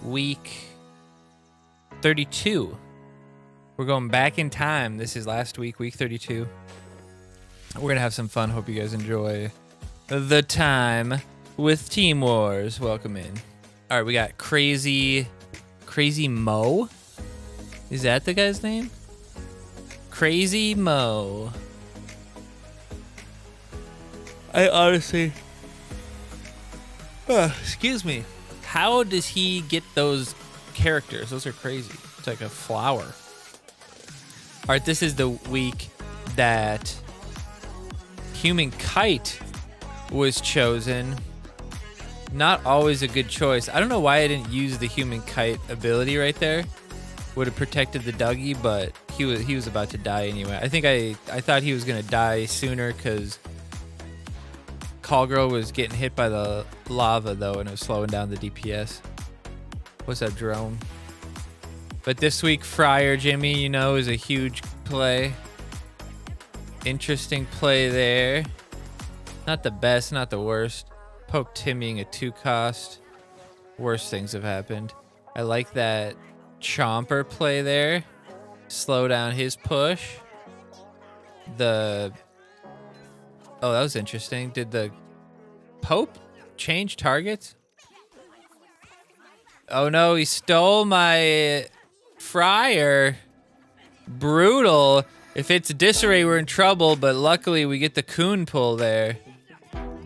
week 32. We're going back in time. This is last week, week 32. We're going to have some fun. Hope you guys enjoy the time with Team Wars. Welcome in. All right, we got Crazy Mo. Is that the guy's name? Crazy Mo. I honestly... excuse me. How does he get those characters? Those are crazy. It's like a flower. All right, this is the week that Human Kite was chosen. Not always a good choice. I don't know why I didn't use the Human Kite ability right there. Would have protected the Dougie, but he was about to die anyway. I think I thought he was gonna die sooner because Call Girl was getting hit by the lava though, and it was slowing down the DPS. What's up, Jerome? But this week, Friar Jimmy, you know, is a huge play. Interesting play there. Not the best, not the worst. Pope Timmying a 2-cost. Worse things have happened. I like that Chomper play there. Slow down his push. Oh, that was interesting. Did the Pope change targets? Oh no, he stole my Friar. Brutal. If it's Disarray, we're in trouble, but luckily we get the Coon pull there.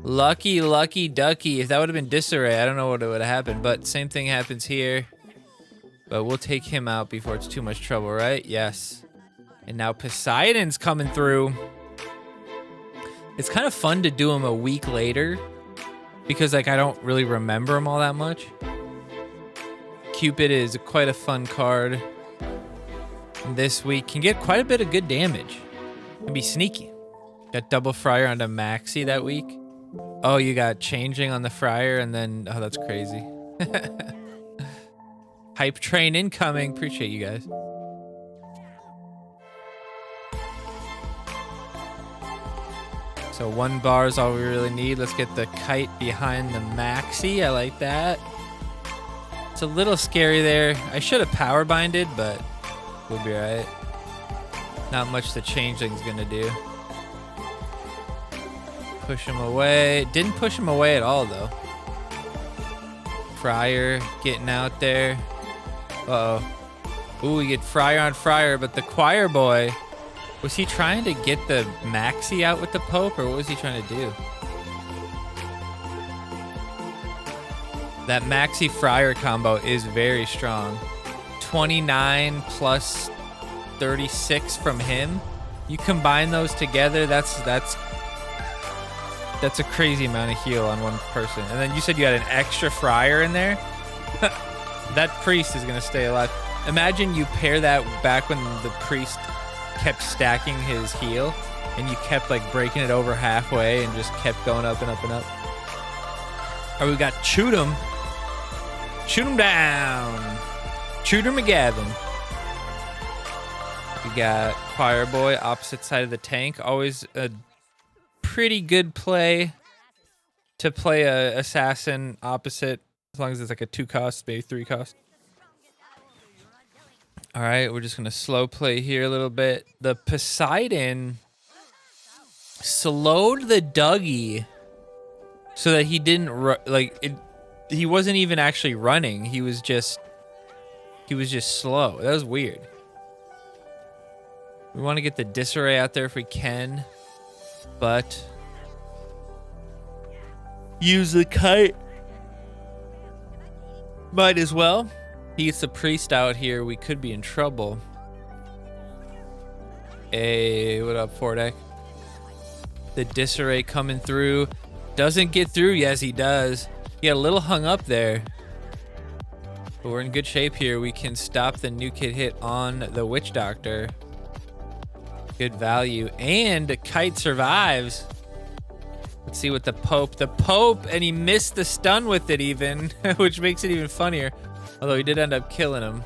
Lucky ducky. If that would have been Disarray, I don't know what would have happened, but same thing happens here. But we'll take him out before it's too much trouble, right? Yes. And now Poseidon's coming through. It's kind of fun to do him a week later because like I don't really remember him all that much. Cupid is quite a fun card. This week can get quite a bit of good damage. Can be sneaky. Got double Friar onto Maxi that week. Oh, you got changing on the Friar and then, oh, that's crazy. Hype train incoming. Appreciate you guys. So 1 bar is all we really need. Let's get the Kite behind the Maxi. I like that. It's a little scary there. I should have power binded, but we'll be right. Not much the changeling's gonna do. Push him away. Didn't push him away at all though. Friar getting out there. Uh-oh. Ooh, we get Friar on Friar, but the choir boy, was he trying to get the Maxi out with the Pope, or what was he trying to do? That Maxi Friar combo is very strong. 29 plus 36 from him. You combine those together, that's a crazy amount of heal on one person. And then you said you had an extra Friar in there? That priest is gonna stay alive. Imagine you pair that back when the priest kept stacking his heal and you kept like breaking it over halfway and just kept going up and up and up. All right, we got Shoot 'em. Shoot 'em down. Shooter McGavin. We got Choir Boy, opposite side of the tank. Always a pretty good play to play a assassin opposite, as long as it's like a 2-cost, maybe 3-cost. All right, we're just gonna slow play here a little bit. The Poseidon slowed the Dougie so that he didn't he wasn't even actually running. He was just slow. That was weird. We want to get the Disarray out there if we can, but use the Kite. Might as well. He gets the priest out here. We could be in trouble. Hey, what up, Fordek? The Disarray coming through. Doesn't get through. Yes, he does. He got a little hung up there. But we're in good shape here. We can stop the new kid hit on the Witch Doctor. Good value. And Kite survives. Let's see what the Pope, and he missed the stun with it even, which makes it even funnier. Although he did end up killing him.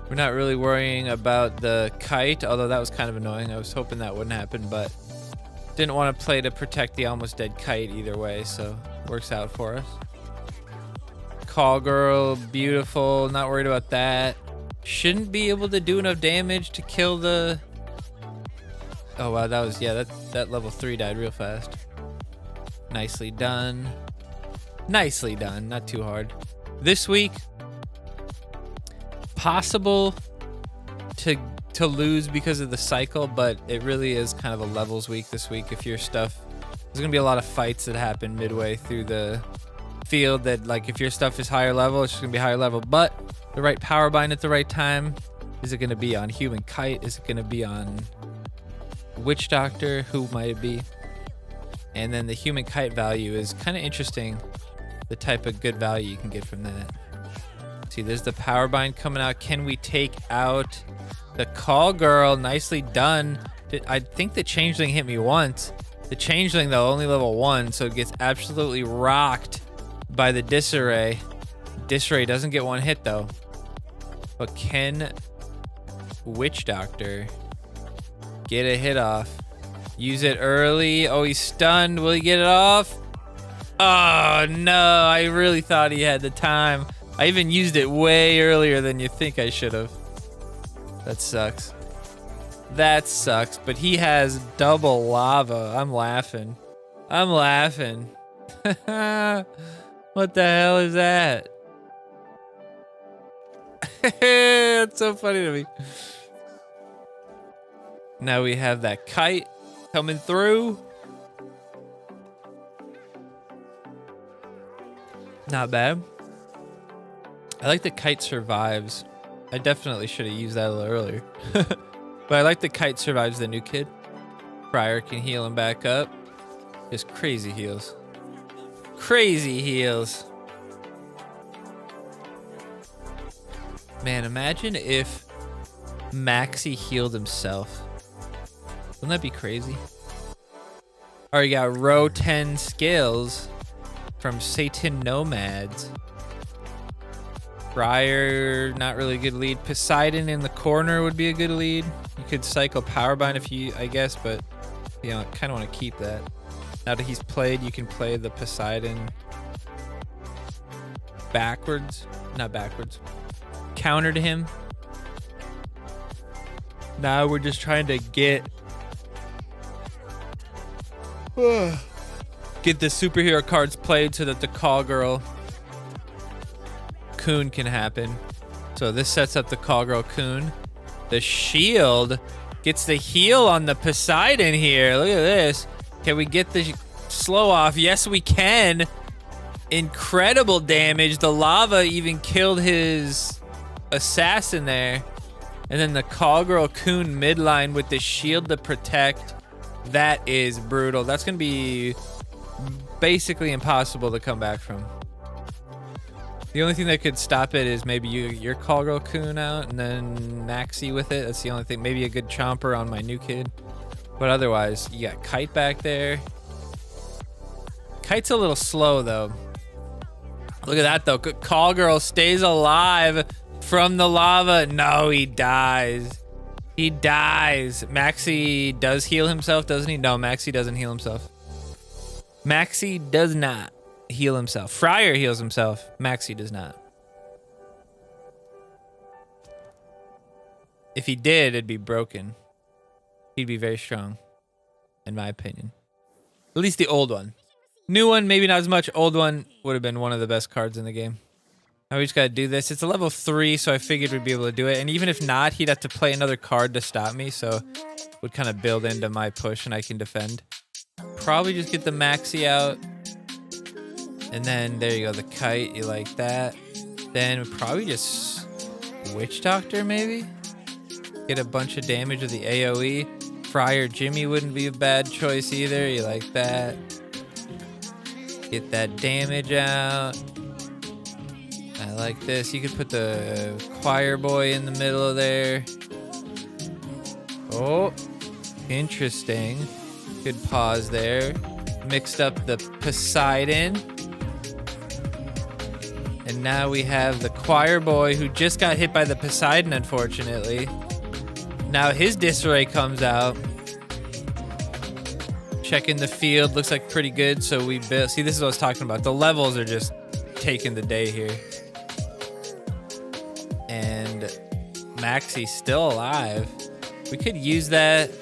We're not really worrying about the Kite, although that was kind of annoying. I was hoping that wouldn't happen, but didn't want to play to protect the almost dead Kite either way, so works out for us. call girl, beautiful, not worried about that. Shouldn't be able to do enough damage to kill the... Oh wow, that was, yeah, that level 3 died real fast. Nicely done. Nicely done, not too hard. This week, possible to lose because of the cycle, but it really is kind of a levels week this week. If your stuff, there's gonna be a lot of fights that happen midway through the field that, like, if your stuff is higher level, it's just gonna be higher level, but the right power bind at the right time. Is it gonna be on human kite? Is it gonna be on witch doctor? Who might it be? And then the human kite value is kind of interesting, the type of good value you can get from that. See, there's the power bind coming out. Can we take out the call girl? Nicely done. I think the changeling hit me once. The changeling, though, only level 1, so it gets absolutely rocked by the disarray. Disarray doesn't get one hit, though. But can witch doctor get a hit off? Use it early. Oh, he's stunned. Will he get it off? Oh, no. I really thought he had the time. I even used it way earlier than you think I should have. That sucks. That sucks. But he has double lava. I'm laughing. I'm laughing. What the hell is that? It's so funny to me. Now we have that kite coming through. Not bad. I like the kite survives. I definitely should have used that a little earlier. But I like the kite survives the new kid. Friar can heal him back up. Just crazy heals. Crazy heals. Man, imagine if Maxi healed himself. Wouldn't that be crazy? Alright, got row 10 skills from Satan Nomads. Friar, not really a good lead. Poseidon in the corner would be a good lead. You could cycle Powerbind if you, I guess, but you know, kind of want to keep that. Now that he's played, you can play the Poseidon backwards. Not backwards. Counter to him. Now we're just trying to get the superhero cards played so that the call girl Coon can happen. So this sets up the call girl Coon. The shield gets the heal on the Poseidon here. Look at this. Can we get the slow off? Yes, we can. Incredible damage. The lava even killed his assassin there. And then the call girl Coon midline with the shield to protect. That is brutal. That's going to be basically impossible to come back from. The only thing that could stop it is maybe your call girl Coon out and then Maxi with it. That's the only thing. Maybe a good chomper on my new kid. But otherwise, you got Kite back there. Kite's a little slow, though. Look at that, though. Call girl stays alive from the lava. No, he dies. He dies. Maxi does heal himself, doesn't he? No, Maxi doesn't heal himself. Maxi does not heal himself. Friar heals himself. Maxi does not. If he did, it'd be broken. He'd be very strong, in my opinion. At least the old one. New one, maybe not as much. Old one would have been one of the best cards in the game. Now we just gotta do this. It's a level 3, so I figured we'd be able to do it. And even if not, he'd have to play another card to stop me, so it would kind of build into my push and I can defend. Probably just get the Maxi out. And then there you go, the Kite, you like that. Then probably just Witch Doctor, maybe? Get a bunch of damage with the AoE. Friar Jimmy wouldn't be a bad choice either, you like that. Get that damage out. I like this. You could put the choir boy in the middle of there. Oh, interesting. Good pause there. Mixed up the Poseidon. And now we have the choir boy who just got hit by the Poseidon, unfortunately. Now his disarray comes out. Checking the field. Looks like pretty good. So we built. See, this is what I was talking about. The levels are just taking the day here. And Maxie's still alive. We could use that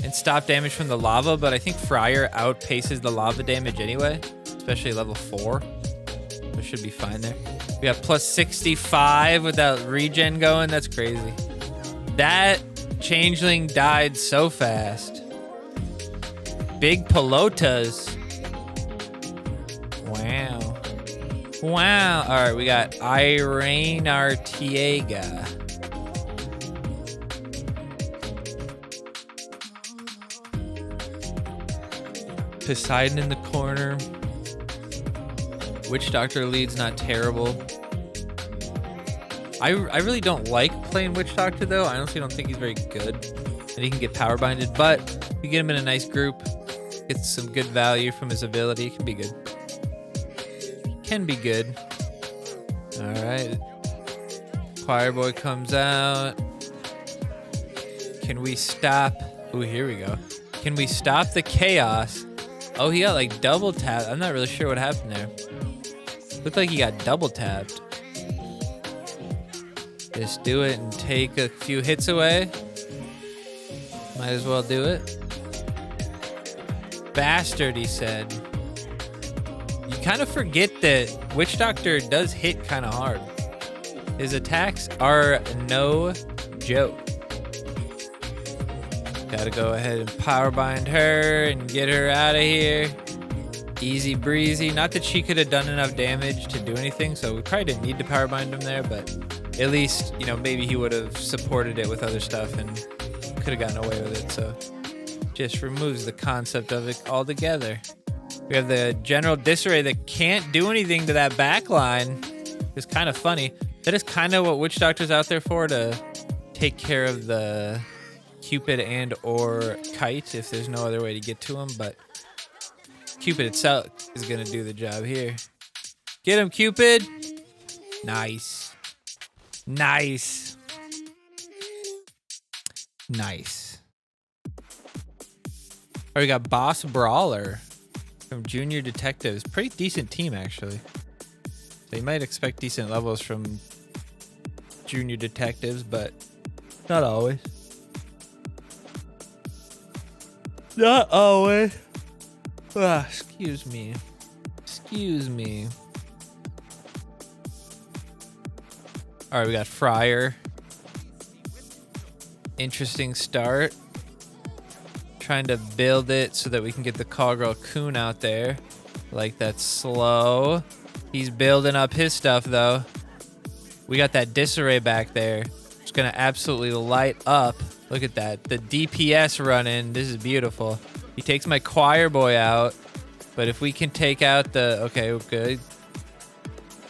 and stop damage from the lava, but I think Friar outpaces the lava damage anyway, especially level 4. So should be fine there. We got plus 65 without regen going. That's crazy. That changeling died so fast. Big pelotas. Wow. Wow. All right, we got Irene Artiega. Poseidon in the corner. Witch Doctor lead's not terrible. I really don't like playing Witch Doctor though. I honestly don't think he's very good. And he can get power binded, but if you get him in a nice group, gets some good value from his ability, it can be good. Can be good. Alright. Choir Boy comes out. Can we stop? Ooh, here we go. Can we stop the chaos? Oh, he got like double tapped. I'm not really sure what happened there. Looked like he got double tapped. Just do it and take a few hits away. Might as well do it. Bastard, he said. You kind of forget that Witch Doctor does hit kind of hard. His attacks are no joke. Gotta go ahead and power bind her and get her out of here. Easy breezy. Not that she could have done enough damage to do anything, so we probably didn't need to power bind him there, but at least, you know, maybe he would have supported it with other stuff and could have gotten away with it, so just removes the concept of it altogether. We have the General Disarray that can't do anything to that back line. It's kind of funny. That is kind of what Witch Doctor's out there for, to take care of the Cupid and or Kite if there's no other way to get to him, but Cupid itself is gonna do the job here. Get him, Cupid. Nice. Nice. Nice. All right, we got Boss Brawler from Junior Detectives. Pretty decent team, actually. So you might expect decent levels from Junior Detectives, but not always. Not always. Ah, excuse me. Excuse me. All right, we got Friar. Interesting start. Trying to build it so that we can get the Callgirl Coon out there. Like, that's slow. He's building up his stuff, though. We got that Disarray back there. It's going to absolutely light up. Look at that. The DPS running. This is beautiful. He takes my Choir Boy out. But if we can take out the... Okay, good.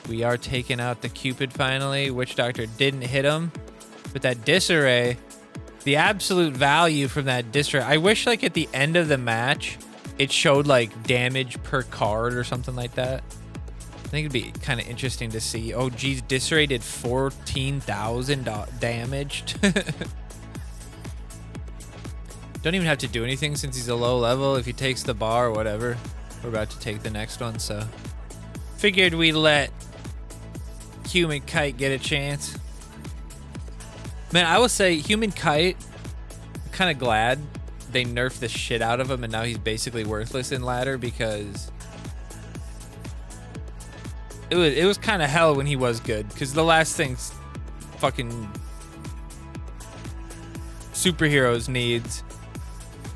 We are taking out the Cupid finally. Witch Doctor didn't hit him. But that Disarray... The absolute value from that Disarray... I wish, like, at the end of the match, it showed, like, damage per card or something like that. I think it'd be kind of interesting to see. Oh, geez, Disarray did 14,000 damage. Don't even have to do anything since he's a low level. If he takes the bar or whatever, we're about to take the next one, so... Figured we'd let Human Kite get a chance. Man, I will say, Human Kite, I'm kind of glad they nerfed the shit out of him and now he's basically worthless in ladder, because it was kind of hell when he was good, because the last thing fucking superheroes needs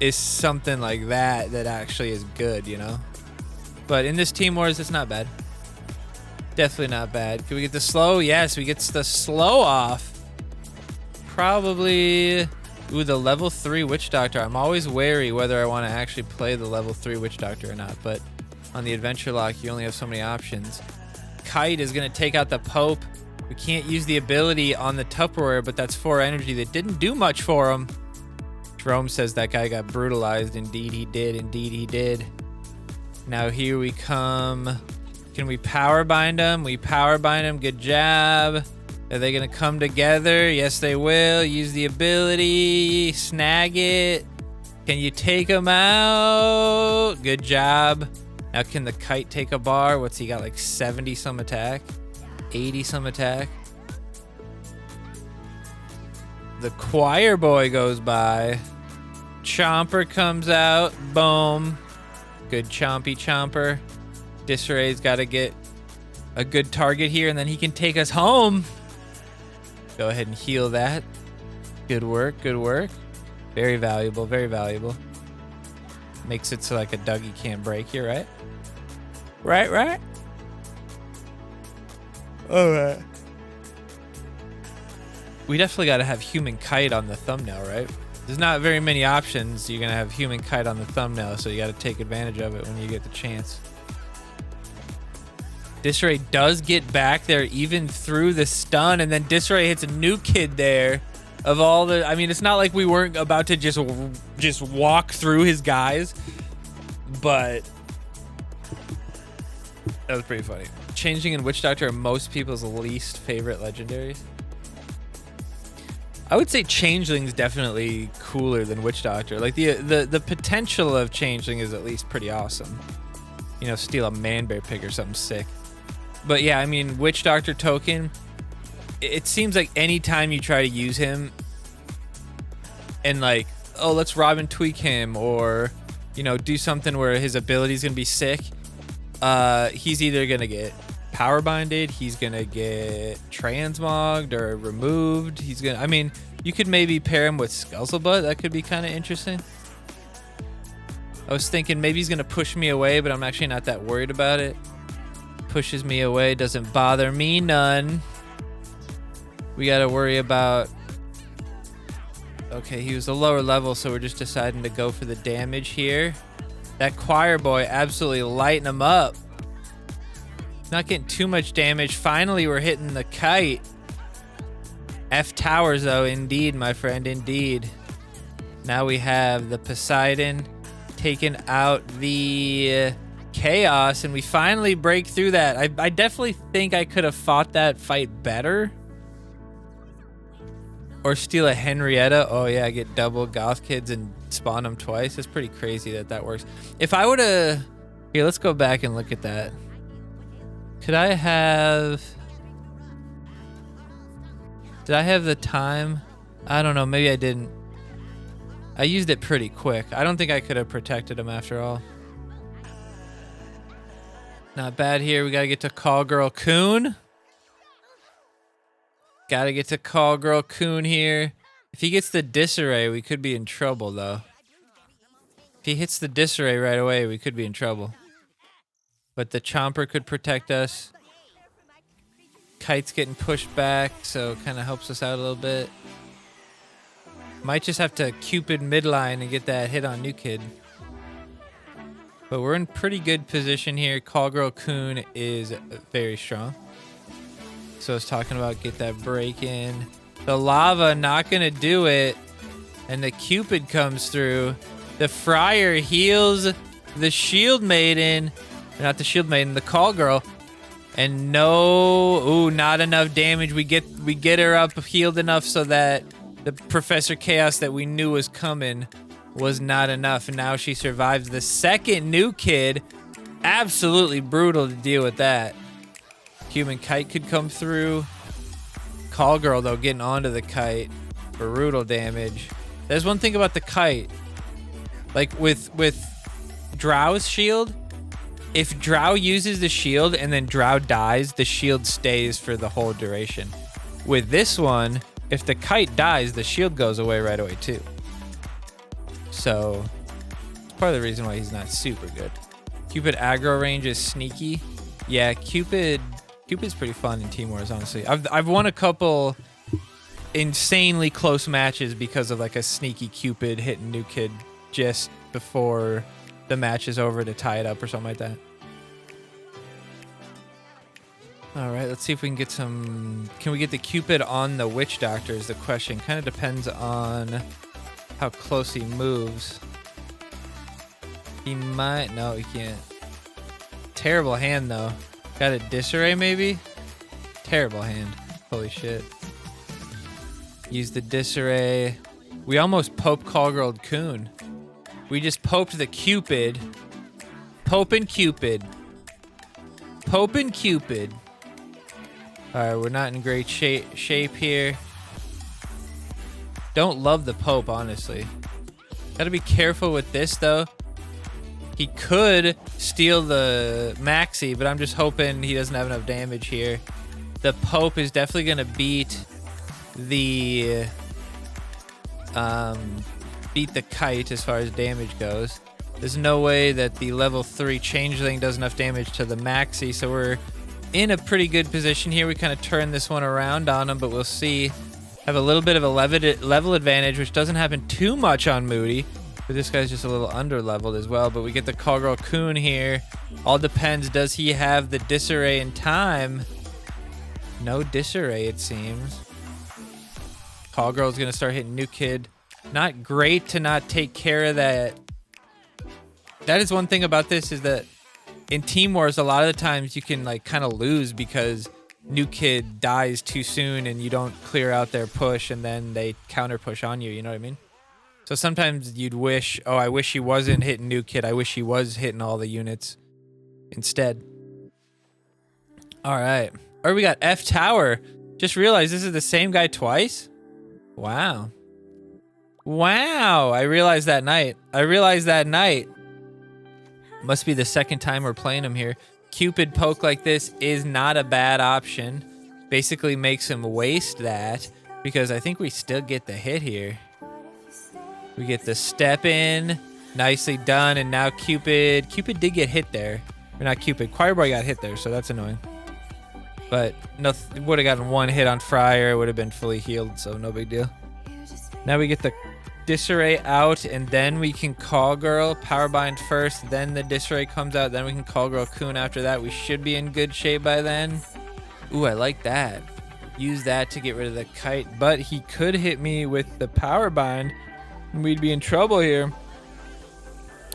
is something like that that actually is good, you know? But in this Team Wars, it's not bad. Definitely not bad. Can we get the slow? Yes, we get the slow off. Probably... Ooh, the level 3 Witch Doctor. I'm always wary whether I want to actually play the level 3 Witch Doctor or not, but on the Adventure Lock, you only have so many options. Kite is going to take out the Pope. We can't use the ability on the Tupperware, but that's 4 energy that didn't do much for him. Jerome says that guy got brutalized. Indeed he did. Indeed he did. Now here we come. Can we power bind him? We power bind him. Good job. Are they going to come together? Yes, they will. Use the ability. Snag it. Can you take him out? Good job. Now can the Kite take a bar? What's he got, like 70 some attack? 80 some attack? The choir boy goes by. Chomper comes out. Boom. Good chompy chomper. Disarray's got to get a good target here, and then he can take us home. Go ahead and heal that. Good work, good work. Very valuable, very valuable. Makes it so like a Dougie can't break here, right? Right? Alright. We definitely got to have human Kite on the thumbnail, right? There's not very many options. You're going to have human Kite on the thumbnail, so you got to take advantage of it when you get the chance. Disarray does get back there even through the stun, and then Disarray hits a new kid there. Of all the, I mean, it's not like we weren't about to just walk through his guys, but that was pretty funny. Changing and Witch Doctor are most people's least favorite legendaries. I would say Changeling's definitely cooler than Witch Doctor. Like the potential of Changeling is at least pretty awesome. You know, steal a Manbear pig or something sick. But yeah, I mean, Witch Doctor token, it seems like anytime you try to use him and like, oh, let's rob and tweak him, or, you know, do something where his ability's gonna be sick, he's either gonna get power binded, he's gonna get transmogged or removed. He's gonna, I mean, you could maybe pair him with Skuzzlebutt. That could be kind of interesting. I was thinking maybe he's gonna push me away, but I'm actually not that worried about it. Pushes me away, doesn't bother me none. We gotta worry about, okay, he was a lower level, so we're just deciding to go for the damage here. That choir boy absolutely lighting him up. Not getting too much damage. Finally, we're hitting the Kite. F towers, though, indeed, my friend, indeed. Now we have the Poseidon taking out the Chaos, and we finally break through that. I definitely think I could have fought that fight better. Or steal a Henrietta. Oh, yeah, get double Goth Kids and spawn them twice. It's pretty crazy that works. If I would have... Here, let's go back and look at that. Could I have... Did I have the time? I don't know. Maybe I didn't. I used it pretty quick. I don't think I could have protected him after all. Not bad here. We got to get to Call Girl Coon. Got to get to Call Girl Coon here. If he gets the Disarray, we could be in trouble, though. If he hits the Disarray right away, we could be in trouble. But the Chomper could protect us. Kite's getting pushed back, so it kind of helps us out a little bit. Might just have to Cupid midline and get that hit on New Kid. But we're in pretty good position here. Call Girl Coon is very strong. So I was talking about get that break in. The lava not gonna do it. And the Cupid comes through. The Friar heals the Shield Maiden. Not the Shield Maiden, the Call Girl. And no, ooh, not enough damage. We get her up healed enough so that the Professor Chaos that we knew was coming was not enough. And now she survives the second New Kid. Absolutely brutal to deal with that. Human Kite could come through. Call Girl, though, getting onto the Kite. Brutal damage. There's one thing about the Kite. Like with Drow's shield, if Drow uses the shield and then Drow dies, the shield stays for the whole duration. With this one, if the Kite dies, the shield goes away right away too. So, it's part of the reason why he's not super good. Cupid aggro range is sneaky. Yeah, Cupid's pretty fun in Team Wars, honestly. I've won a couple insanely close matches because of like a sneaky Cupid hitting New Kid just before the match is over to tie it up or something like that. All right, let's see if we can get some... Can we get the Cupid on the Witch Doctor is the question. Kind of depends on how close he moves. He might... No, he can't. Terrible hand, though. Got a Disarray, maybe? Terrible hand. Holy shit. Use the Disarray. We almost Pope Call Girl Coon. We just poped the Cupid. Pope and Cupid. Pope and Cupid. Alright, we're not in great shape here. Don't love the Pope, honestly. Gotta be careful with this, though. He could steal the Maxi, but I'm just hoping he doesn't have enough damage here. The Pope is definitely gonna beat the Kite as far as damage goes. There's no way that the level 3 Changeling does enough damage to the Maxi, so we're in a pretty good position here. We kind of turn this one around on him, but we'll see. Have a little bit of a level advantage, which doesn't happen too much on Moody. But this guy's just a little under-leveled as well. But we get the Callgirl Coon here. All depends, does he have the Disarray in time? No Disarray, it seems. Callgirl's going to start hitting New Kid. Not great to not take care of that. That is one thing about this, is that in Team Wars, a lot of the times you can like kind of lose because New Kid dies too soon and you don't clear out their push and then they counter push on you, you know what I mean? So sometimes you'd wish, oh, I wish he wasn't hitting New Kid. I wish he was hitting all the units instead. All right. Or we got F Tower. Just realized this is the same guy twice. Wow. Wow. I realized that night. Must be the second time we're playing him here. Cupid poke like this is not a bad option. Basically makes him waste that because I think we still get the hit here. We get the step in. Nicely done. And now Cupid did get hit there. Or not Cupid. Choirboy got hit there, so that's annoying. But no, would have gotten one hit on Friar. It would have been fully healed, so no big deal. Now we get the Disarray out, and then we can Callgirl. Powerbind first, then the Disarray comes out, then we can Callgirl Coon after that. We should be in good shape by then. Ooh, I like that. Use that to get rid of the Kite, but he could hit me with the Powerbind, and we'd be in trouble here.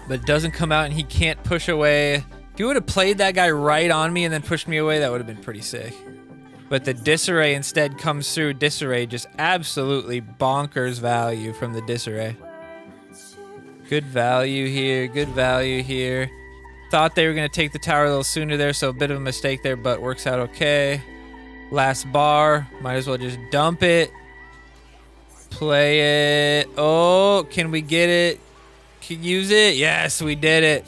But it doesn't come out, and he can't push away. If he would have played that guy right on me and then pushed me away, that would have been pretty sick. But the Disarray instead comes through. Disarray just absolutely bonkers value from the Disarray. Good value here. Good value here. Thought they were going to take the tower a little sooner there, so a bit of a mistake there, but works out okay. Last bar. Might as well just dump it. Play it. Oh, can we get it? Can use it? Yes, we did it.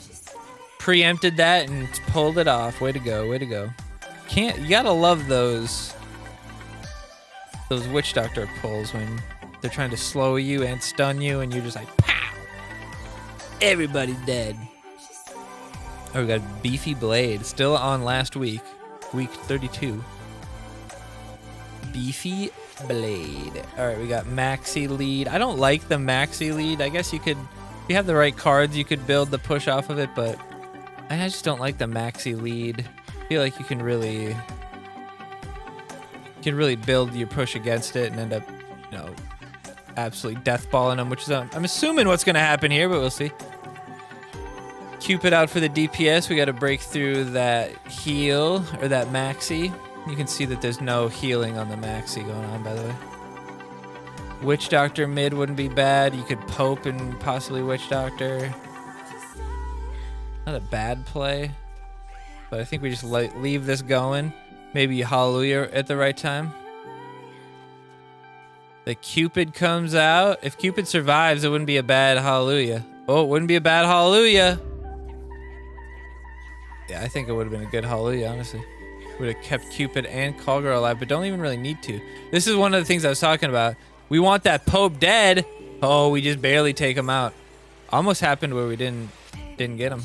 Preempted that and pulled it off. Way to go. Way to go. You gotta love those Witch Doctor pulls when they're trying to slow you and stun you and you're just like, pow! Everybody's dead. Oh, we got Beefy Blade. Still on last week. Week 32. Beefy Blade. Alright, we got Maxi lead. I don't like the Maxi lead. I guess you could, if you have the right cards, you could build the push off of it, but I just don't like the Maxi lead. I feel like you can really build your push against it and end up, you know, absolutely deathballing them, which is I'm assuming what's going to happen here, but we'll see. Cupid out for the DPS. We got to break through that heal or that Maxi. You can see that there's no healing on the Maxi going on, by the way. Witch Doctor mid wouldn't be bad. You could Pope and possibly Witch Doctor. Not a bad play. But I think we just leave this going. Maybe Hallelujah at the right time. The Cupid comes out. If Cupid survives, it wouldn't be a bad Hallelujah. Oh, it wouldn't be a bad Hallelujah. Yeah, I think it would have been a good Hallelujah, honestly. Would have kept Cupid and Callgirl alive, but don't even really need to. This is one of the things I was talking about. We want that Pope dead. Oh, we just barely take him out. Almost happened where we didn't get him.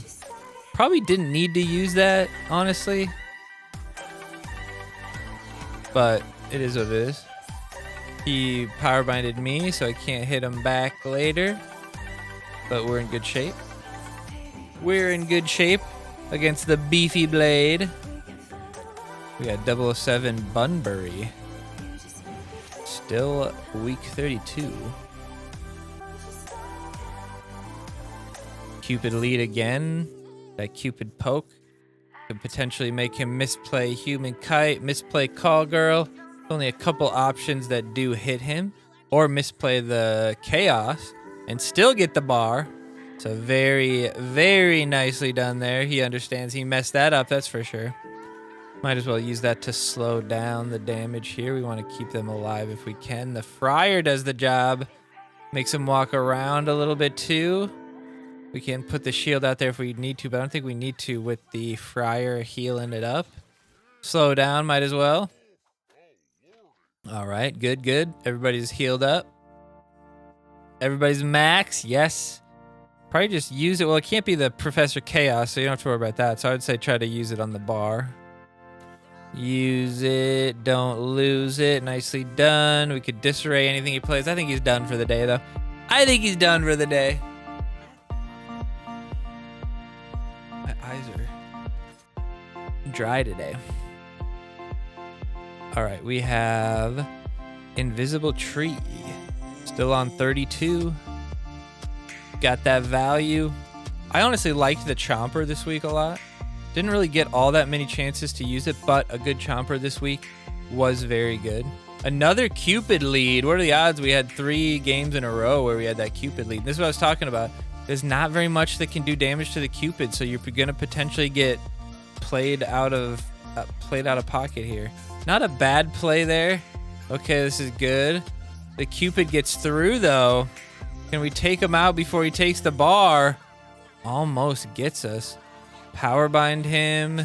Probably didn't need to use that, honestly. But it is what it is. He powerbinded me, so I can't hit him back later. But we're in good shape. We're in good shape against the Beefy Blade. We got 007 Bunbury. Still week 32. Cupid lead again. That Cupid poke could potentially make him misplay Human Kite, misplay Callgirl. Only a couple options that do hit him. Or misplay the Chaos and still get the bar. So very, very nicely done there. He understands he messed that up, that's for sure. Might as well use that to slow down the damage here. We want to keep them alive if we can. The Friar does the job. Makes them walk around a little bit too. We can put the shield out there if we need to, but I don't think we need to with the Friar healing it up. Slow down, might as well. All right, good, good. Everybody's healed up. Everybody's max, yes. Probably just use it. Well, it can't be the Professor Chaos, so you don't have to worry about that. So I would say try to use it on the bar. Use it, don't lose it. Nicely done. We could disarray anything he plays. I think he's done for the day, though. I think he's done for the day. My eyes are dry today. All right, we have Invisible Tree. Still on 32. Got that value. I honestly liked the Chomper this week a lot. Didn't really get all that many chances to use it, but a good Chomper this week was very good. Another Cupid lead. What are the odds we had 3 games in a row where we had that Cupid lead? This is what I was talking about. There's not very much that can do damage to the Cupid, so you're going to potentially get played out of pocket here. Not a bad play there. Okay, this is good. The Cupid gets through, though. Can we take him out before he takes the bar? Almost gets us. Power bind him.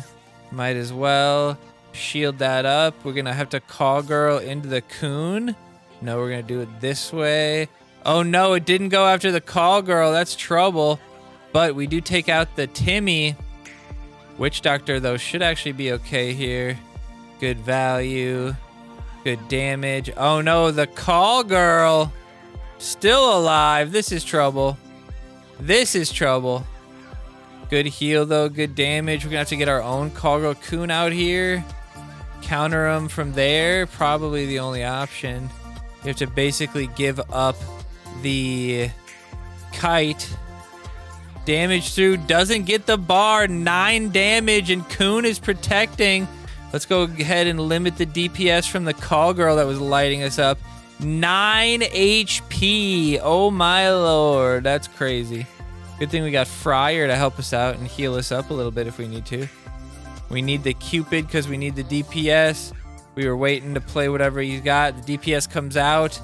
Might as well. Shield that up. We're going to have to call girl into the coon. No, we're going to do it this way. Oh, no, it didn't go after the call girl. That's trouble. But we do take out the Timmy. Witch Doctor, though, should actually be okay here. Good value. Good damage. Oh, no, the call girl. Still alive. This is trouble. This is trouble. Good heal, though. Good damage. We're going to have to get our own call girl coon out here. Counter him from there. Probably the only option. You have to basically give up the kite. Damage through. Doesn't get the bar. 9 damage, and coon is protecting. Let's go ahead and limit the DPS from the call girl that was lighting us up. 9 HP. Oh my lord. That's crazy. Good thing we got Friar to help us out and heal us up a little bit if we need to. We need the Cupid because we need the DPS. We were waiting to play whatever he's got. The DPS comes out.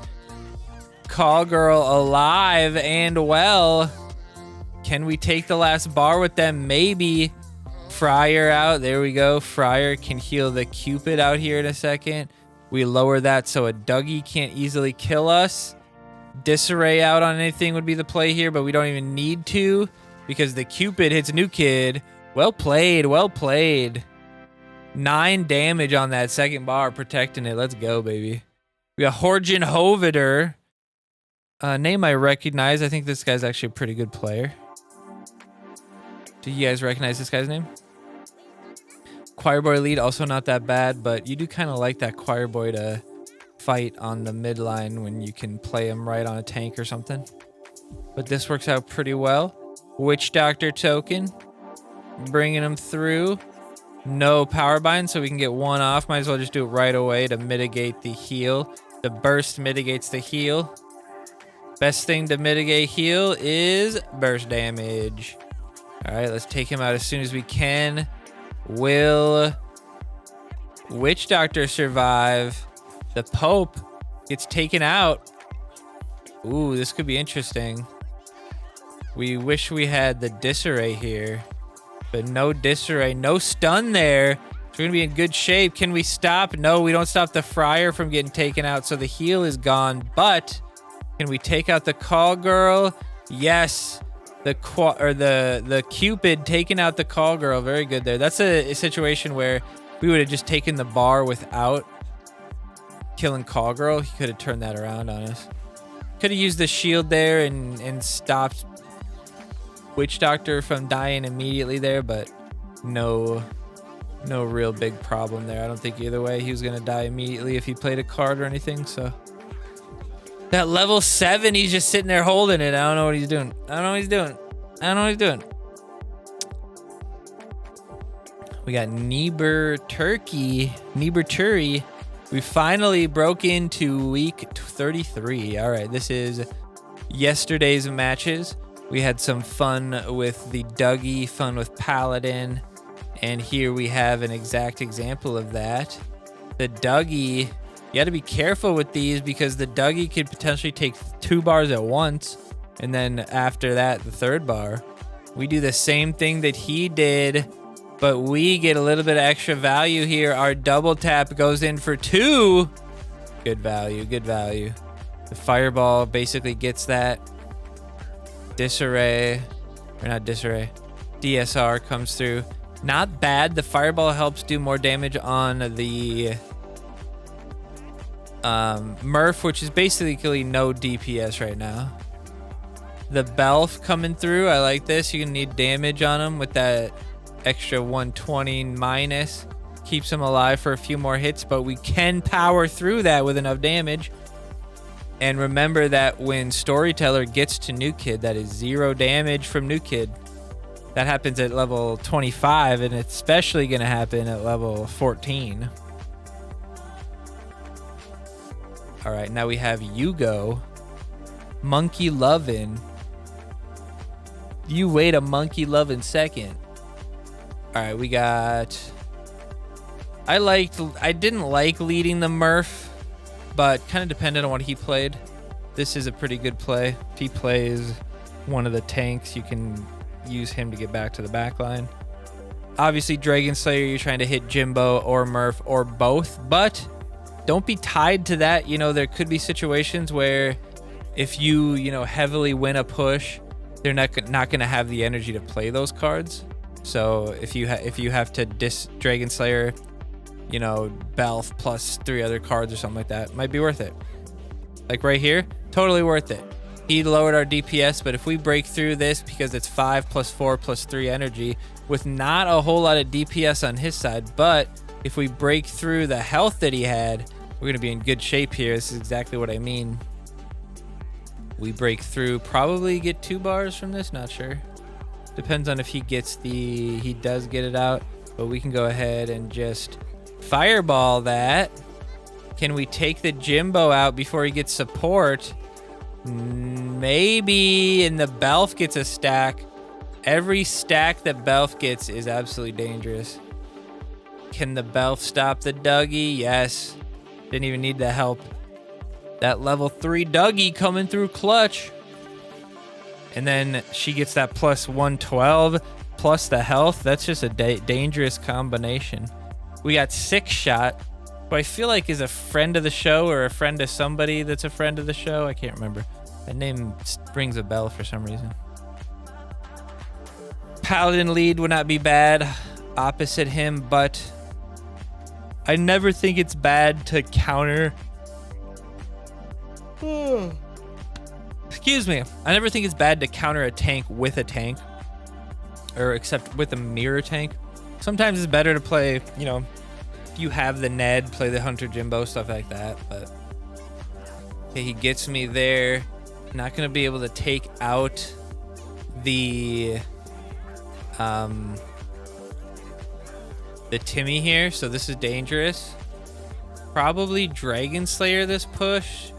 Call girl alive and well. Can we take the last bar with them? Maybe. Friar out. There we go. Friar can heal the Cupid out here in a second. We lower that so a Dougie can't easily kill us. Disarray out on anything would be the play here, but we don't even need to because the Cupid hits New Kid. Well played, well played. 9 damage on that second bar, protecting it. Let's go, baby. We got Horgen Hoveder. Name I recognize. I think this guy's actually a pretty good player. Do you guys recognize this guy's name? Choir Boy lead, also not that bad, but you do kind of like that Choir Boy to fight on the mid line when you can play him right on a tank or something. But this works out pretty well. Witch Doctor token. Bringing him through. No power bind, so we can get 1 off. Might as well just do it right away to mitigate the heal. The burst mitigates the heal. Best thing to mitigate heal is burst damage. All right, let's take him out as soon as we can. Will Witch Doctor survive? The Pope gets taken out. Ooh, this could be interesting. We wish we had the Disarray here, but no Disarray, no stun there. So we're gonna be in good shape. Can we stop? No, we don't stop the Friar from getting taken out, so the heal is gone. But can we take out the call girl? Yes. The Cupid taking out the call girl. Very good there. That's a situation where we would have just taken the bar without killing call girl. He could have turned that around on us. Could have used the shield there and stopped Witch Doctor from dying immediately there, but no real big problem there. I don't think either way he was gonna die immediately if he played a card or anything. So that level 7, he's just sitting there holding it. I don't know what he's doing. I don't know what he's doing. I don't know what he's doing. We got Niebuhr Turi. We finally broke into week 33. All right, this is yesterday's matches. We had some fun with the Dougie, fun with Paladin, and here we have an exact example of that. The Dougie, you gotta be careful with these because the Dougie could potentially take 2 bars at once, and then after that, the 3rd bar. We do the same thing that he did, but we get a little bit of extra value here. Our double tap goes in for 2. Good value, good value. The Fireball basically gets that. Disarray, or not Disarray, DSR comes through. Not bad. The Fireball helps do more damage on the Murph, which is basically no DPS right now. The Belf coming through. I like this. You can need damage on him with that extra 120 minus. Keeps him alive for a few more hits, but we can power through that with enough damage. And remember that when Storyteller gets to New Kid, that is 0 damage from New Kid. That happens at level 25, and it's especially going to happen at level 14. All right, now we have Yugo. Monkey Lovin'. You wait a monkey loving second. All right, we got... I didn't like leading the Murph, but kind of depended on what he played. This is a pretty good play. If he plays one of the tanks, you can use him to get back to the back line. Obviously, Dragon Slayer, you're trying to hit Jimbo or Murph or both, but don't be tied to that. You know, there could be situations where if you heavily win a push, they're not going to have the energy to play those cards. So if you have to Dragon Slayer, Belf plus 3 other cards or something like that, might be worth it. Like right here, totally worth it. He lowered our DPS, but if we break through this, because it's 5 plus 4 plus 3 energy, with not a whole lot of DPS on his side, but if we break through the health that he had, we're going to be in good shape here. This is exactly what I mean. We break through, probably get 2 bars from this, not sure. Depends on if he does get it out, but we can go ahead and just Fireball that. Can we take the Jimbo out before he gets support? Maybe, and the Belf gets a stack. Every stack that Belf gets is absolutely dangerous. Can the Belf stop the Dougie? Yes. Didn't even need the help. That level 3 Dougie coming through clutch. And then she gets that plus 112 plus the health. That's just a dangerous combination. We got 6 Shot, who I feel like is a friend of the show or a friend of somebody that's a friend of the show. I can't remember. That name rings a bell for some reason. Paladin lead would not be bad opposite him, but I never think it's bad to counter. Excuse me. I never think it's bad to counter a tank with a tank, or except with a mirror tank. Sometimes it's better to play, if you have the Ned, play the Hunter Jimbo, stuff like that. But okay, he gets me there. Not gonna be able to take out the Timmy here, so this is dangerous. Probably Dragon Slayer this push.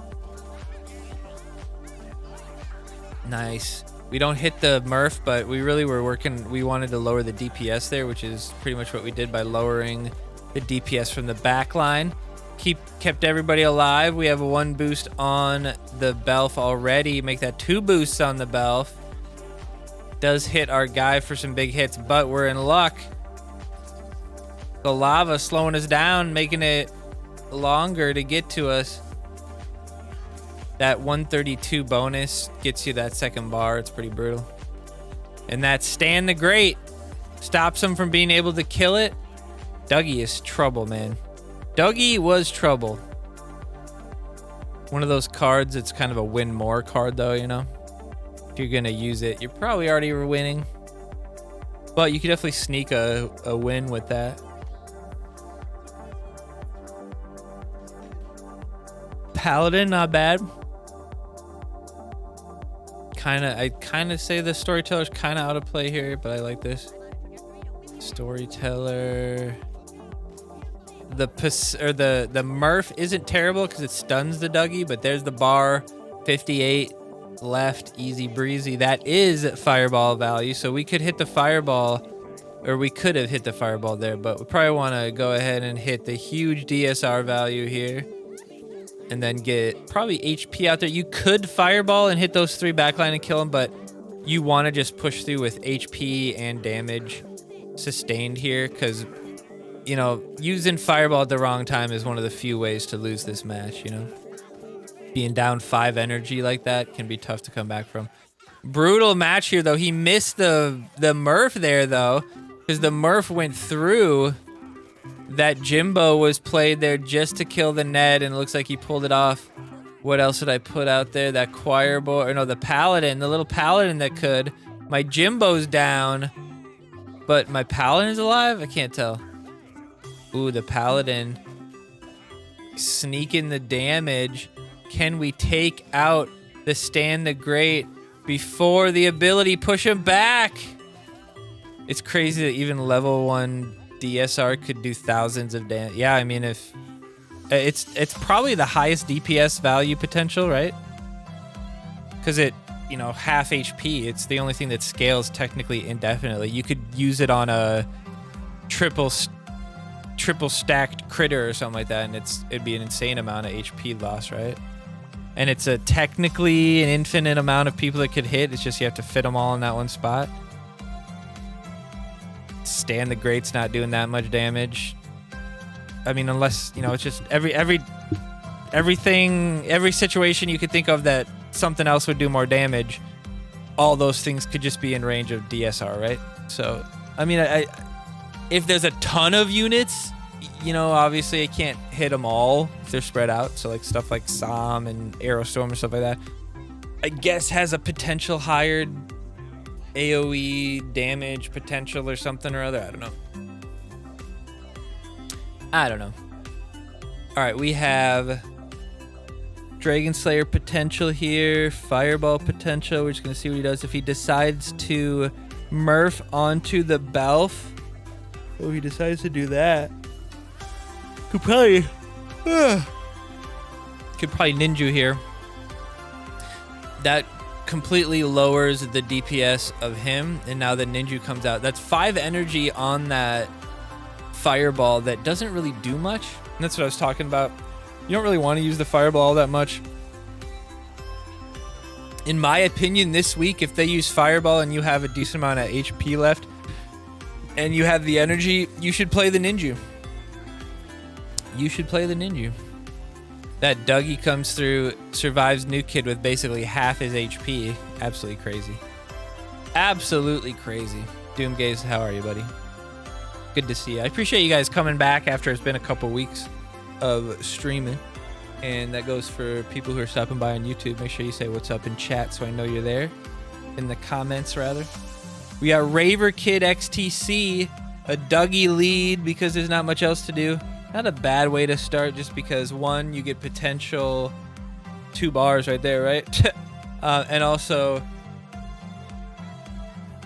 Nice. We don't hit the Murph, but we really were working. We wanted to lower the DPS there, which is pretty much what we did by lowering the DPS from the back line. Kept everybody alive. We have a 1 boost on the Belf already. Make that 2 boosts on the Belf. Does hit our guy for some big hits, but we're in luck. The lava slowing us down, making it longer to get to us. That 132 bonus gets you that 2nd bar. It's pretty brutal. And that Stan the Great stops him from being able to kill it. Dougie is trouble, man. Dougie was trouble. One of those cards, it's kind of a win more card though, If you're gonna use it, you're probably already winning. But you could definitely sneak a win with that. Paladin, not bad. I kind of say the Storyteller's kind of out of play here, but I like this. Storyteller. The Murph isn't terrible because it stuns the Dougie, but there's the bar, 58. left, easy breezy. That is fireball value, so we could hit the fireball, or we could have hit the fireball there, but we probably want to go ahead and hit the huge DSR value here, and then get probably HP out there. You could fireball and hit those 3 backline and kill them, but you want to just push through with HP and damage sustained here, because, you know, using fireball at the wrong time is one of the few ways to lose this match, you know? Being down 5 energy like that can be tough to come back from. Brutal match here, though. He missed the Murph there, though, because the Murph went through. That Jimbo was played there just to kill the Ned, and it looks like he pulled it off. What else did I put out there? That choir boy, or no, the Paladin, the little Paladin that could. My Jimbo's down, but my Paladin's alive? I can't tell. Ooh, the Paladin sneaking the damage. Can we take out the Stan the Great before the ability push him back? It's crazy that even level 1 DSR could do thousands of damage. Yeah, I mean, if it's probably the highest DPS value potential, right? Because it, you know, half HP. It's the only thing that scales technically indefinitely. You could use it on a triple stacked critter or something like that, and it'd be an insane amount of HP loss, right? And it's a technically an infinite amount of people that could hit. It's just you have to fit them all in that one spot. Stan the Great's not doing that much damage. I mean, unless, you know, it's just every situation you could think of that something else would do more damage. All those things could just be in range of DSR, right? So, I mean, if there's a ton of units, you know, obviously I can't hit them all if they're spread out. So like stuff like Som and Aerostorm and stuff like that, I guess has a potential higher AoE damage potential or something or other. I don't know. All right, we have Dragon Slayer potential here, Fireball potential. We're just gonna see what he does if he decides to Murph onto the Balf. Oh, he decides to do that. Could probably ninja here. That completely lowers the DPS of him, and now the ninja comes out. That's 5 energy on that fireball that doesn't really do much. And that's what I was talking about. You don't really want to use the fireball all that much. In my opinion, this week, if they use fireball and you have a decent amount of HP left and you have the energy, you should play the ninja. That Dougie comes through, survives New Kid with basically half his HP. Absolutely crazy. Absolutely crazy. Doomgaze, how are you, buddy? Good to see you. I appreciate you guys coming back after it's been a couple weeks of streaming. And that goes for people who are stopping by on YouTube. Make sure you say what's up in chat so I know you're there. In the comments, rather. We got Raver Kid XTC, a Dougie lead because there's not much else to do. Not a bad way to start, just because, one, you get potential 2 bars right there, right? And also,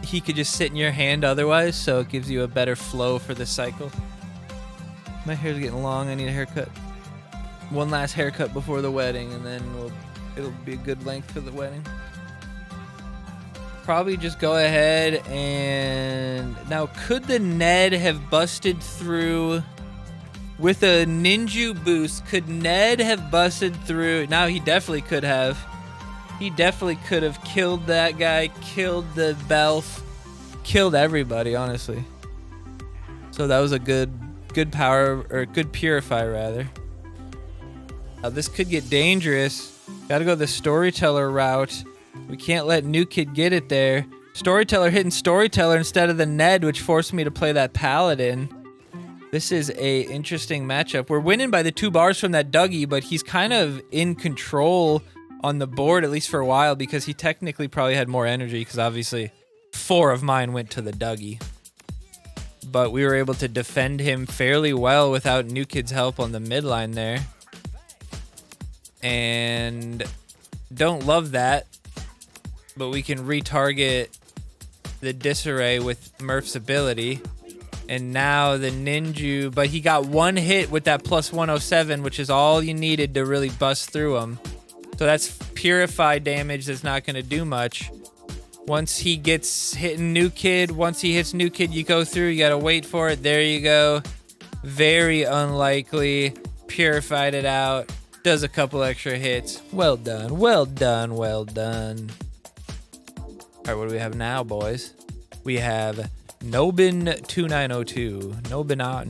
he could just sit in your hand otherwise, so it gives you a better flow for the cycle. My hair's getting long. I need a haircut. One last haircut before the wedding, and then it'll be a good length for the wedding. Probably just go ahead and... Now, could the Ned have busted through... With a ninja boost, could Ned have busted through? Now he definitely could have. He definitely could have killed that guy, killed the Belf, killed everybody, honestly. So that was a good power, or good purify, rather. Now this could get dangerous. Gotta go the Storyteller route. We can't let New Kid get it there. Storyteller hitting Storyteller instead of the Ned, which forced me to play that Paladin. This is a interesting matchup. We're winning by the 2 bars from that Dougie, but he's kind of in control on the board, at least for a while, because he technically probably had more energy, because obviously 4 of mine went to the Dougie. But we were able to defend him fairly well without New Kid's help on the midline there. And don't love that, but we can retarget the Disarray with Murph's ability. And now the ninja, but he got 1 hit with that plus 107, which is all you needed to really bust through him. So that's purify damage that's not going to do much. Once he gets hitting new kid, once he hits new kid, you go through, you got to wait for it. There you go. Very unlikely. Purified it out. Does a couple extra hits. Well done, well done, well done. All right, what do we have now, boys? We have Nobin 2902. Nobunaga.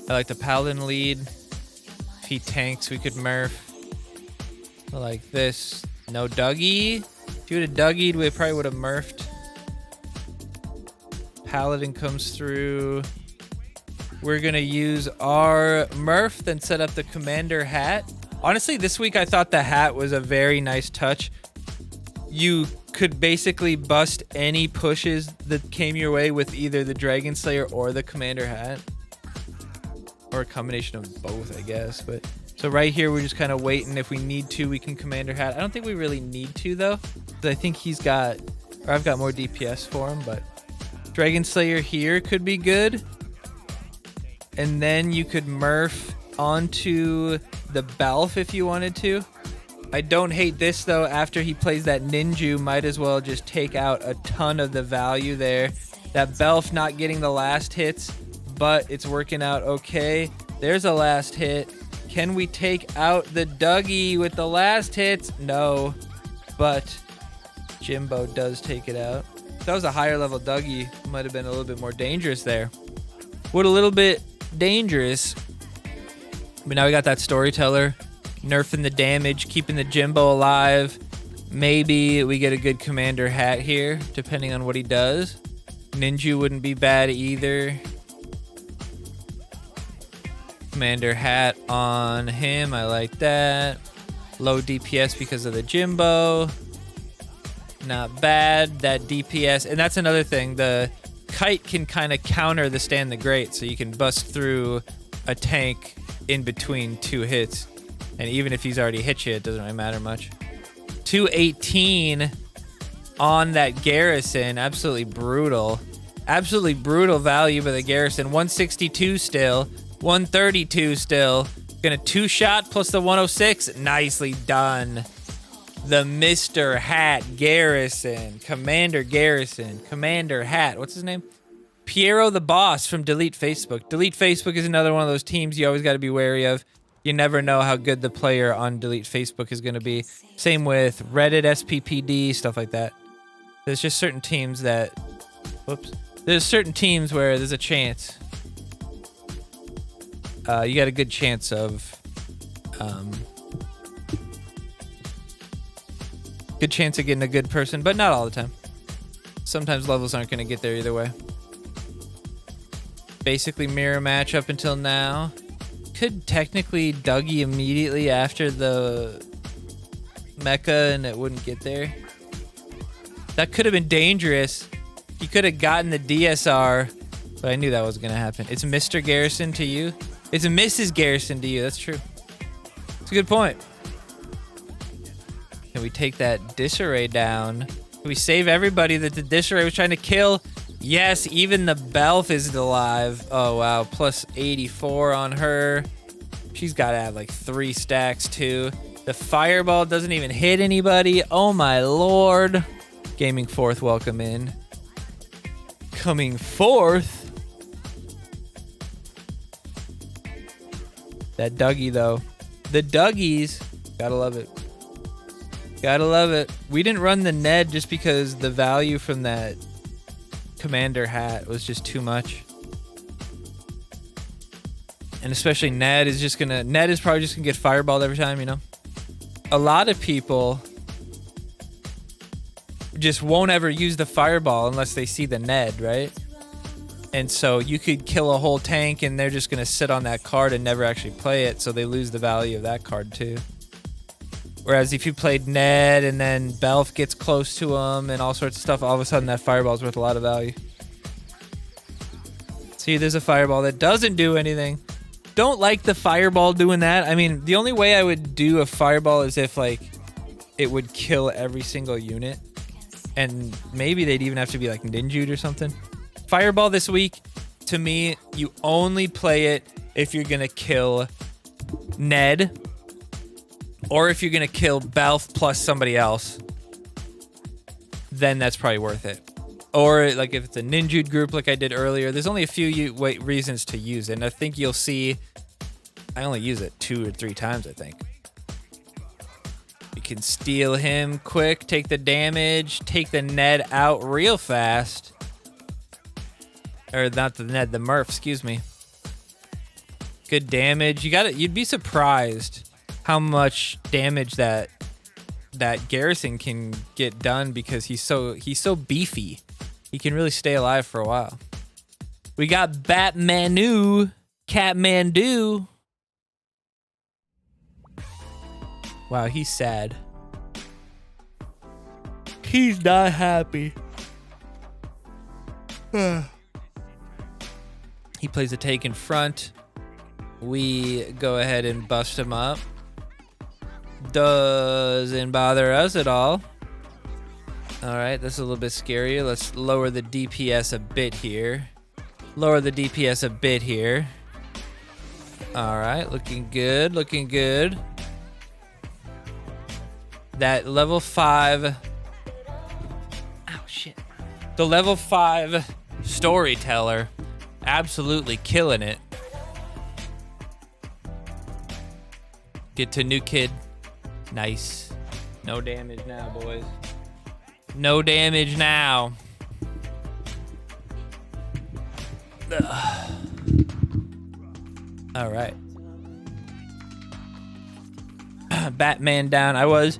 I like the Paladin lead. If he tanks, we could Murph. I like this. No Dougie. If you would have Dougied, we probably would have Murphed. Paladin comes through. We're gonna use our Murph, then set up the Commander hat. Honestly, this week I thought the hat was a very nice touch. You could basically bust any pushes that came your way with either the Dragon Slayer or the Commander hat. Or a combination of both, I guess. But so right here, we're just kind of waiting. If we need to, we can Commander hat. I don't think we really need to, though. I think he's got, or I've got more DPS for him, but Dragon Slayer here could be good. And then you could Murph onto the Balf if you wanted to. I don't hate this, though. After he plays that Ninju, might as well just take out a ton of the value there. That Belf not getting the last hits, but it's working out okay. There's a last hit. Can we take out the Dougie with the last hits? No, but Jimbo does take it out. If that was a higher level Dougie, might have been a little bit more dangerous there. What a little bit dangerous. But now we got that Storyteller, nerfing the damage, keeping the Jimbo alive. Maybe we get a good Commander hat here, depending on what he does. Ninja wouldn't be bad either. Commander hat on him, I like that. Low DPS because of the Jimbo. Not bad, that DPS. And that's another thing, the Kite can kind of counter the Stand the Great, so you can bust through a tank in between two hits. And even if he's already hit you, it doesn't really matter much. 218 on that Garrison, absolutely brutal. Absolutely brutal value by the Garrison. 162 still. 132 still. Gonna two-shot plus the 106. Nicely done. The Mr. Hat Garrison. Commander Garrison. Commander Hat. What's his name? Piero the Boss from Delete Facebook. Delete Facebook is another one of those teams you always got to be wary of. You never know how good the player on Delete Facebook is going to be. Same with Reddit, SPPD, stuff like that. There's just certain teams that... Whoops. There's certain teams where there's a chance. You got a good chance of... good chance of getting a good person, but not all the time. Sometimes levels aren't going to get there either way. Basically mirror match up until now. Could technically Dougie immediately after the mecha and it wouldn't get there. That could have been dangerous. He could have gotten the DSR, but I knew that was going to happen. It's Mr. Garrison to you. It's a Mrs. Garrison to you. That's true. It's a good point. Can we take that Disarray down? Can we save everybody that the Disarray was trying to kill? Yes, even the Belf is alive. Oh, wow. Plus 84 on her. She's got to have like 3 stacks, too. The Fireball doesn't even hit anybody. Oh, my lord. Gaming fourth, welcome in. Coming fourth. That Dougie, though. The Dougies. Gotta love it. Gotta love it. We didn't run the Ned just because the value from that Commander hat was just too much. And especially Ned is probably just gonna get fireballed every time, you know? A lot of people just won't ever use the fireball unless they see the Ned, right? And so you could kill a whole tank and they're just gonna sit on that card and never actually play it, so they lose the value of that card too. Whereas if you played Ned and then Belf gets close to him and all sorts of stuff, all of a sudden that fireball's worth a lot of value. See, there's a fireball that doesn't do anything. Don't like the fireball doing that. I mean, the only way I would do a fireball is if, like, it would kill every single unit. And maybe they'd even have to be, like, ninju'd or something. Fireball this week, to me, you only play it if you're gonna kill Ned, or if you're gonna kill Belf plus somebody else, then that's probably worth it. Or like if it's a ninjued group like I did earlier, there's only a few reasons to use it. And I think you'll see, I only use it 2 or 3 times, I think. You can steal him quick, take the damage, take the Ned out real fast. Or not the Ned, the Murph, excuse me. Good damage. You'd be surprised how much damage that Garrison can get done because he's so beefy. He can really stay alive for a while. We got Batmanu, Catmandu. Wow, he's sad. He's not happy. He plays a take in front. We go ahead and bust him up. Doesn't bother us at all. All right, that's a little bit scary. Let's lower the DPS a bit here. Lower the DPS a bit here. All right, looking good, looking good. That level 5... Ow, shit. The level 5 storyteller, absolutely killing it. Get to new kid. Nice. No damage now, boys. No damage now. Ugh. All right. Batman down. I was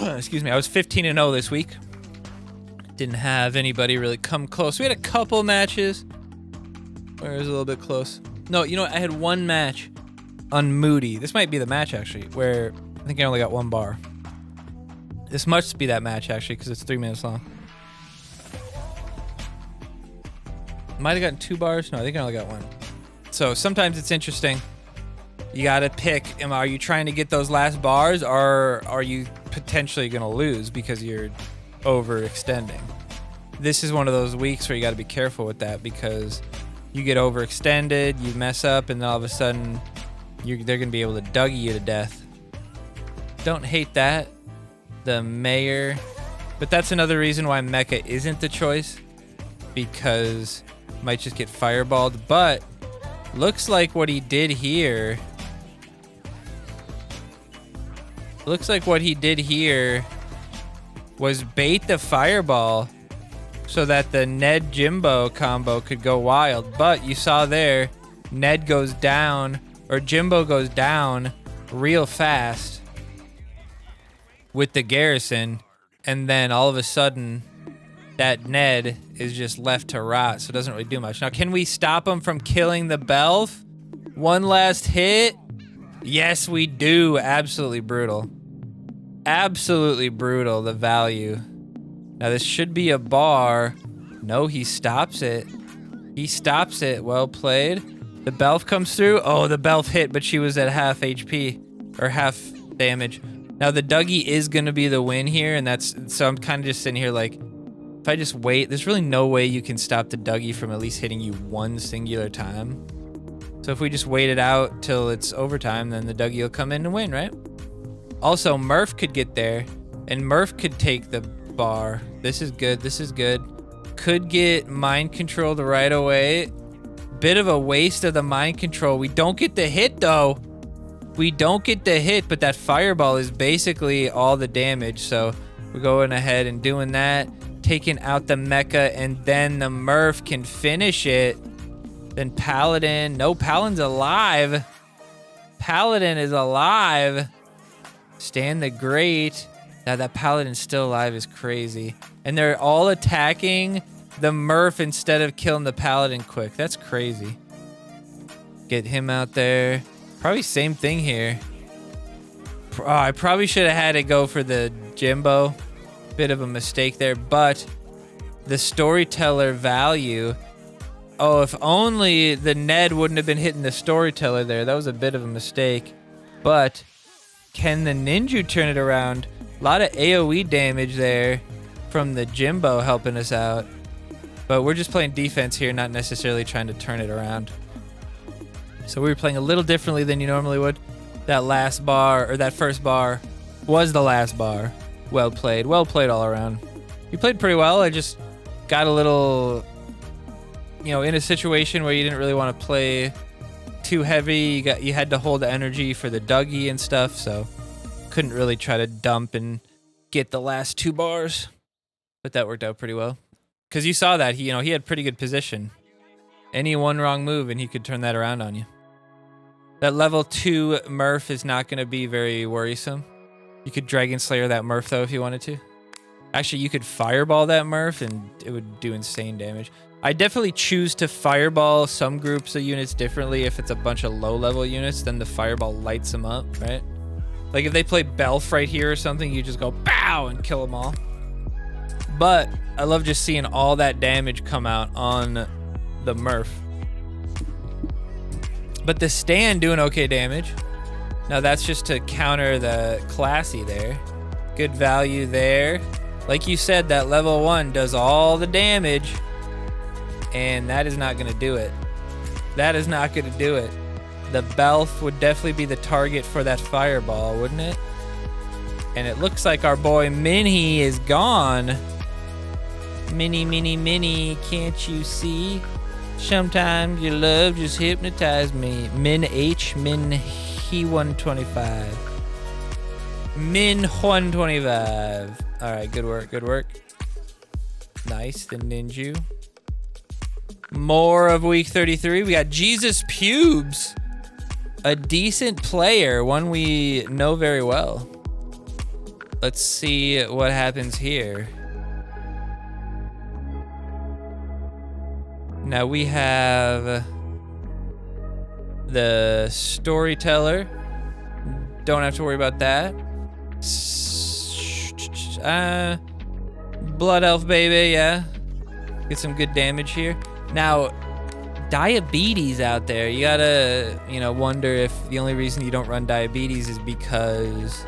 excuse me, I was 15-0 this week. Didn't have anybody really come close. We had a couple matches where it was a little bit close. No, you know what? I had one match on Moody. This might be the match, actually, where I think I only got 1 bar. This must be that match, actually, because it's 3 minutes long. Might have gotten 2 bars. No, I think I only got 1. So sometimes it's interesting. You got to pick, are you trying to get those last bars, or are you potentially going to lose because you're overextending? This is one of those weeks where you got to be careful with that, because you get overextended, you mess up, and then all of a sudden they're going to be able to Dougie you to death. Don't hate that. The mayor. But that's another reason why Mecha isn't the choice, because you might just get fireballed. But looks like what he did here... Looks like what he did here was bait the fireball so that the Ned Jimbo combo could go wild. But you saw there, Ned goes down, or Jimbo goes down real fast with the Garrison, and then all of a sudden that Ned is just left to rot, so it doesn't really do much. Now, can we stop him from killing the Belf? One last hit? Yes, we do. Absolutely brutal. Absolutely brutal, the value. Now, this should be a bar. No, he stops it. He stops it. Well played. The Belf comes through. Oh, the Belf hit, but she was at half HP, or half damage. Now, the Dougie is going to be the win here, and so I'm kind of just sitting here like, if I just wait, there's really no way you can stop the Dougie from at least hitting you one singular time. So if we just wait it out till it's overtime, then the Dougie will come in and win, right? Also, Murph could get there, and Murph could take the bar. This is good. This is good. Could get mind controlled right away. Bit of a waste of the mind control. We don't get the hit, though. We don't get the hit, but that fireball is basically all the damage. So we're going ahead and doing that. Taking out the mecha, and then the Murph can finish it. Then Paladin. No, Paladin's alive. Paladin is alive. Stan the Great. Now that Paladin's still alive is crazy. And they're all attacking the Murph instead of killing the Paladin quick. That's crazy. Get him out there. Probably same thing here. Oh, I probably should have had it go for the Jimbo. Bit of a mistake there, but the storyteller value. Oh, if only the Ned wouldn't have been hitting the storyteller there. That was a bit of a mistake. But can the Ninja turn it around? A lot of AoE damage there from the Jimbo helping us out. But we're just playing defense here, not necessarily trying to turn it around. So we were playing a little differently than you normally would. That last bar, or that first bar, was the last bar. Well played all around. You played pretty well. I just got a little, you know, in a situation where you didn't really want to play too heavy. You had to hold the energy for the Dougie and stuff, so couldn't really try to dump and get the last 2 bars. But that worked out pretty well. Because you saw that, he had pretty good position. Any one wrong move and he could turn that around on you. That level 2 Murph is not going to be very worrisome. You could Dragon Slayer that Murph though if you wanted to. Actually, you could Fireball that Murph and it would do insane damage. I definitely choose to Fireball some groups of units differently if it's a bunch of low level units, then the Fireball lights them up, right? Like if they play Belf right here or something, you just go BOW and kill them all. But I love just seeing all that damage come out on the Murph. But the stand doing okay damage. Now that's just to counter the classy there. Good value there. Like you said, that level 1 does all the damage. And that is not going to do it. That is not going to do it. The Belf would definitely be the target for that Fireball, wouldn't it? And it looks like our boy Minnie is gone. Minnie, can't you see? Sometimes your love just hypnotized me. Min H, Min He 125. Min 125. Alright, good work. Nice, the Ninju. More of week 33. We got Jesus Pubes. A decent player, one we know very well. Let's see what happens here. Now we have the Storyteller. Don't have to worry about that. Blood Elf baby, yeah. Get some good damage here. Now, Diabetes out there. You gotta, wonder if the only reason you don't run Diabetes is because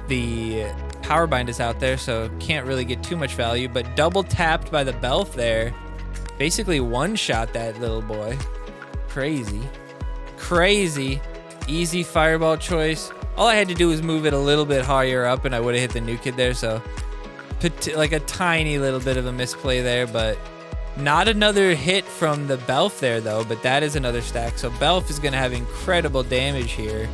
the Powerbind is out there, so can't really get too much value. But double tapped by the Belf there. Basically one-shot that little boy. Crazy. Easy Fireball choice. All I had to do was move it a little bit higher up and I would have hit the new kid there, so like a tiny little bit of a misplay there, but not another hit from the Belf there though, but that is another stack. So Belf is gonna have incredible damage here.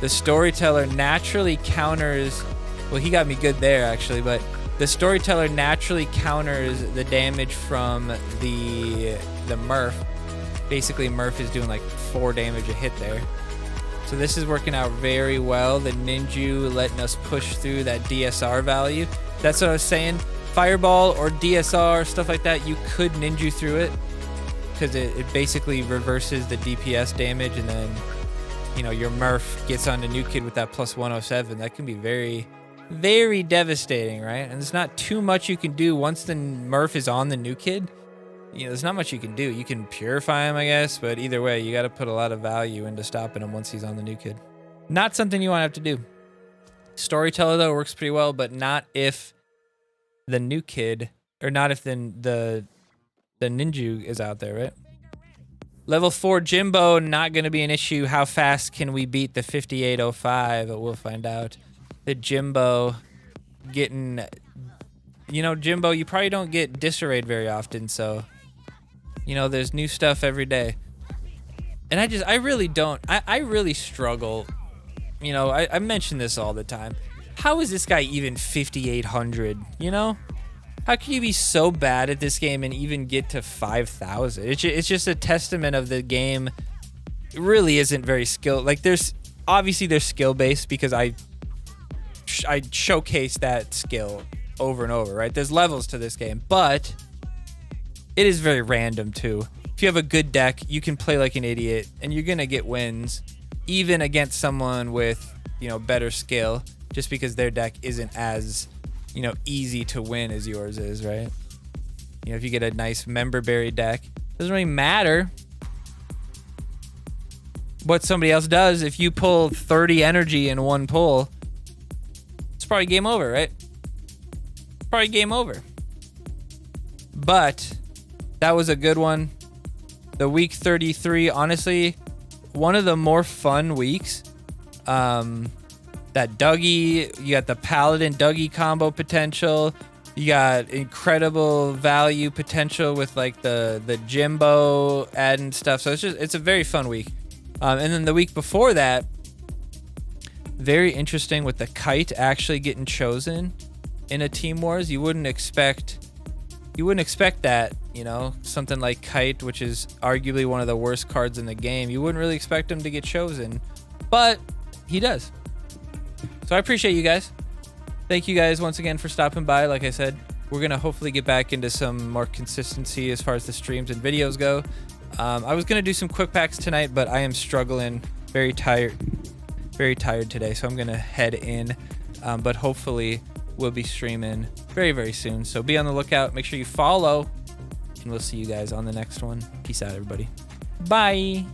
The Storyteller naturally counters, well, he got me good there actually, but the Storyteller naturally counters the damage from the Murph. Basically, Murph is doing like 4 damage a hit there. So this is working out very well. The Ninju letting us push through that DSR value. That's what I was saying. Fireball or DSR, stuff like that, you could Ninju through it because it basically reverses the DPS damage, and then, your Murph gets on the new kid with that plus 107. That can be very, very devastating, right? And there's not too much you can do once the Murph is on the new kid. There's not much you can do. You can purify him, I guess, but either way, you got to put a lot of value into stopping him once he's on the new kid. Not something you want to have to do. Storyteller, though, works pretty well, but not if the new kid, or not if the Ninju is out there, right? Level 4 Jimbo, not going to be an issue. How fast can we beat the 5805? We'll find out. The Jimbo getting... Jimbo, you probably don't get Disarrayed very often, so... there's new stuff every day. And I really don't... I really struggle. I mention this all the time. How is this guy even 5,800, How can you be so bad at this game and even get to 5,000? It's just a testament of the game. It really isn't very skilled. Like, there's skill-based because I showcase that skill over and over, right? There's levels to this game, but it is very random too. If you have a good deck, you can play like an idiot and you're gonna get wins even against someone with, better skill, just because their deck isn't as, easy to win as yours is, right? If you get a nice member berry deck, doesn't really matter what somebody else does. If you pull 30 energy in one pull, it's probably game over, right? Probably game over. But that was a good one. The week 33, honestly, one of the more fun weeks. That Dougie, you got the Paladin Dougie combo potential. You got incredible value potential with like the Jimbo adding stuff. So it's a very fun week. And then the week before that, very interesting with the Kite actually getting chosen in a Team Wars. You wouldn't expect that, you know, something like Kite, which is arguably one of the worst cards in the game. You wouldn't really expect him to get chosen, but he does. So I appreciate you guys. Thank you guys once again for stopping by. Like I said, we're going to hopefully get back into some more consistency as far as the streams and videos go. I was going to do some quick packs tonight, but I am struggling. Very tired today, so I'm going to head in. But hopefully we'll be streaming very, very soon. So be on the lookout. Make sure you follow, and we'll see you guys on the next one. Peace out, everybody. Bye.